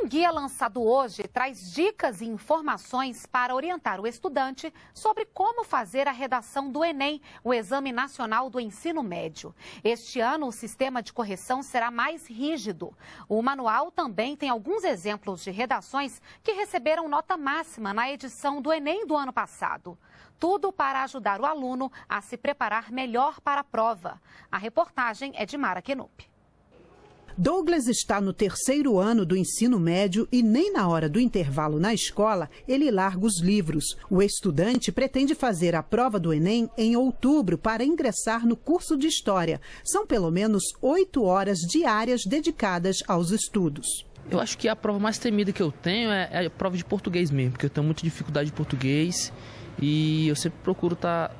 Um guia lançado hoje traz dicas e informações para orientar o estudante sobre como fazer a redação do Enem, o Exame Nacional do Ensino Médio. Este ano, o sistema de correção será mais rígido. O manual também tem alguns exemplos de redações que receberam nota máxima na edição do Enem do ano passado. Tudo para ajudar o aluno a se preparar melhor para a prova. A reportagem é de Mara Kenup. Douglas está no 3º ano do ensino médio e nem na hora do intervalo na escola ele larga os livros. O estudante pretende fazer a prova do Enem em outubro para ingressar no curso de História. São pelo menos 8 horas diárias dedicadas aos estudos. Eu acho que a prova mais temida que eu tenho é a prova de português mesmo, porque eu tenho muita dificuldade de português e eu sempre procuro estar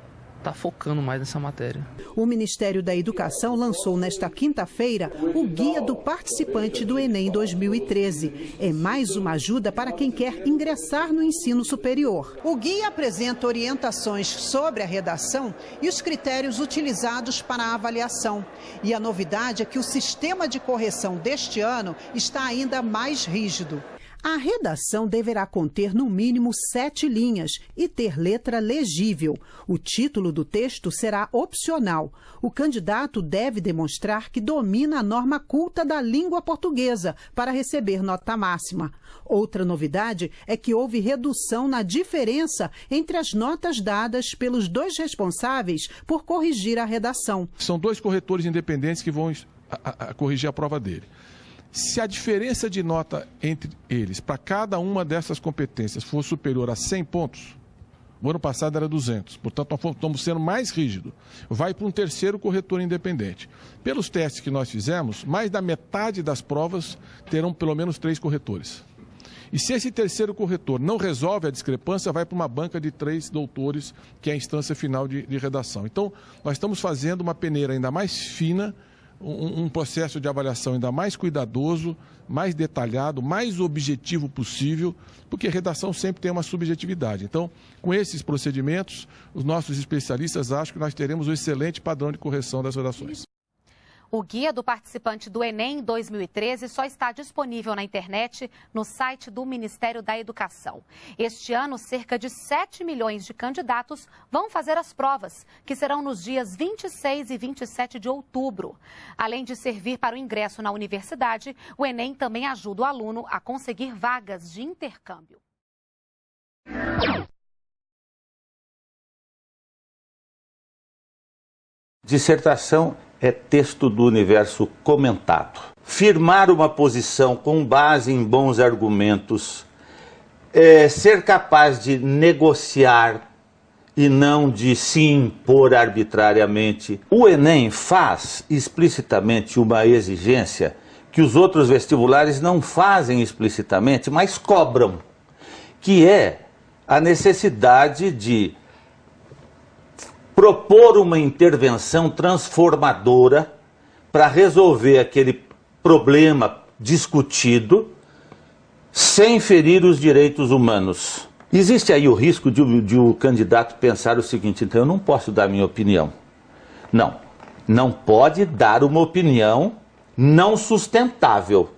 focando mais nessa matéria. O Ministério da Educação lançou nesta quinta-feira o Guia do Participante do Enem 2013. É mais uma ajuda para quem quer ingressar no ensino superior. O guia apresenta orientações sobre a redação e os critérios utilizados para a avaliação. E a novidade é que o sistema de correção deste ano está ainda mais rígido. A redação deverá conter no mínimo 7 linhas e ter letra legível. O título do texto será opcional. O candidato deve demonstrar que domina a norma culta da língua portuguesa para receber nota máxima. Outra novidade é que houve redução na diferença entre as notas dadas pelos 2 responsáveis por corrigir a redação. São 2 corretores independentes que vão corrigir a prova dele. Se a diferença de nota entre eles, para cada uma dessas competências, for superior a 100 pontos, o ano passado era 200, portanto nós estamos sendo mais rígidos, vai para um 3º corretor independente. Pelos testes que nós fizemos, mais da metade das provas terão pelo menos 3 corretores. E se esse 3º corretor não resolve a discrepância, vai para uma banca de 3 doutores, que é a instância final de redação. Então, nós estamos fazendo uma peneira ainda mais fina, um processo de avaliação ainda mais cuidadoso, mais detalhado, mais objetivo possível, porque a redação sempre tem uma subjetividade. Então, com esses procedimentos, os nossos especialistas acham que nós teremos um excelente padrão de correção das redações. O Guia do Participante do Enem 2013 só está disponível na internet no site do Ministério da Educação. Este ano, cerca de 7 milhões de candidatos vão fazer as provas, que serão nos dias 26 e 27 de outubro. Além de servir para o ingresso na universidade, o Enem também ajuda o aluno a conseguir vagas de intercâmbio. Dissertação é texto do universo comentado. Firmar uma posição com base em bons argumentos, ser capaz de negociar e não de se impor arbitrariamente. O Enem faz explicitamente uma exigência que os outros vestibulares não fazem explicitamente, mas cobram, que é a necessidade de propor uma intervenção transformadora para resolver aquele problema discutido sem ferir os direitos humanos. Existe aí o risco de o candidato pensar o seguinte: então eu não posso dar minha opinião. Não pode dar uma opinião não sustentável.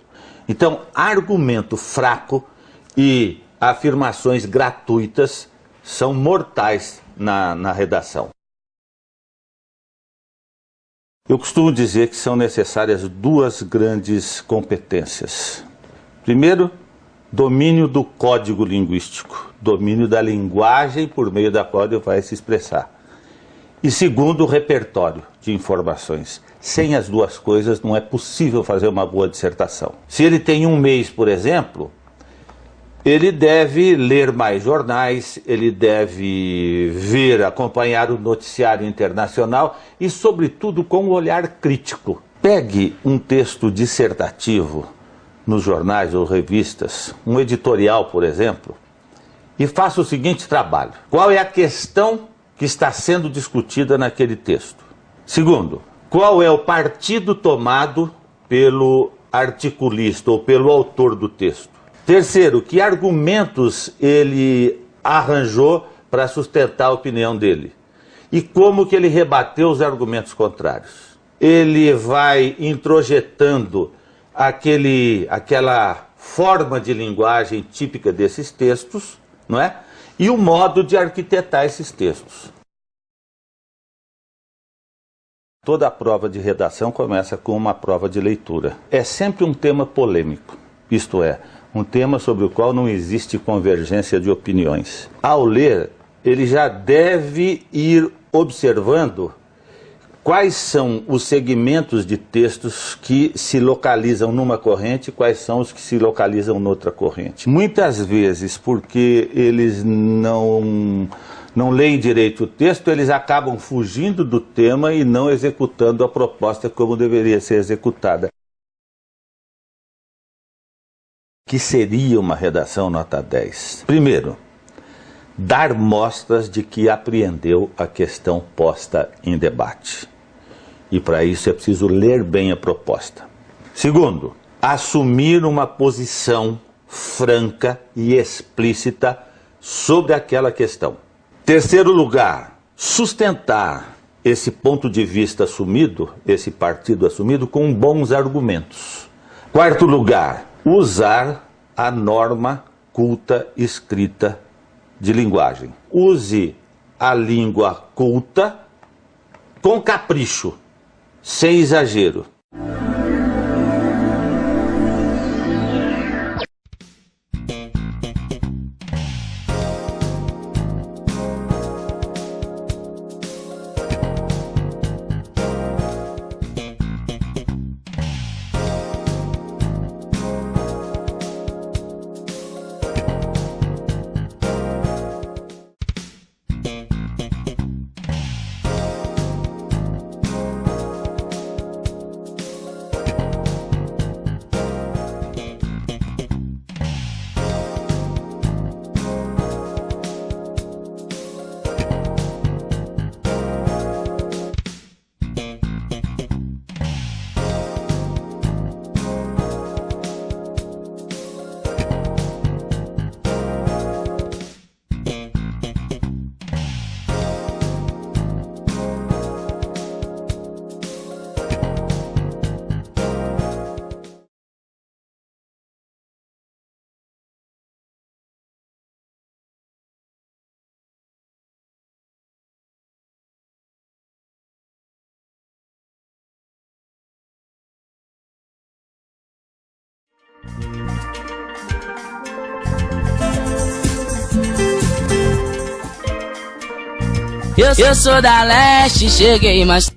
Então, argumento fraco e afirmações gratuitas são mortais na redação. Eu costumo dizer que são necessárias 2 grandes competências. Primeiro, domínio do código linguístico, domínio da linguagem por meio da qual ele vai se expressar. E segundo, repertório de informações. Sem as 2 coisas não é possível fazer uma boa dissertação. Se ele tem 1 mês, por exemplo, ele deve ler mais jornais, ele deve acompanhar o noticiário internacional e, sobretudo, com um olhar crítico. Pegue um texto dissertativo nos jornais ou revistas, um editorial, por exemplo, e faça o seguinte trabalho. Qual é a questão que está sendo discutida naquele texto? Segundo, qual é o partido tomado pelo articulista ou pelo autor do texto? Terceiro, que argumentos ele arranjou para sustentar a opinião dele? E como que ele rebateu os argumentos contrários? Ele vai introjetando aquela forma de linguagem típica desses textos, não é? E o modo de arquitetar esses textos. Toda a prova de redação começa com uma prova de leitura. É sempre um tema polêmico, isto é, um tema sobre o qual não existe convergência de opiniões. Ao ler, ele já deve ir observando quais são os segmentos de textos que se localizam numa corrente e quais são os que se localizam noutra corrente. Muitas vezes, porque eles não leem direito o texto, eles acabam fugindo do tema e não executando a proposta como deveria ser executada. Que seria uma redação nota 10? Primeiro, dar mostras de que apreendeu a questão posta em debate. E para isso é preciso ler bem a proposta. Segundo, assumir uma posição franca e explícita sobre aquela questão. Terceiro lugar, sustentar esse ponto de vista assumido, esse partido assumido, com bons argumentos. Quarto lugar, usar a norma culta escrita de linguagem. Use a língua culta com capricho, sem exagero. Eu sou da leste, cheguei mais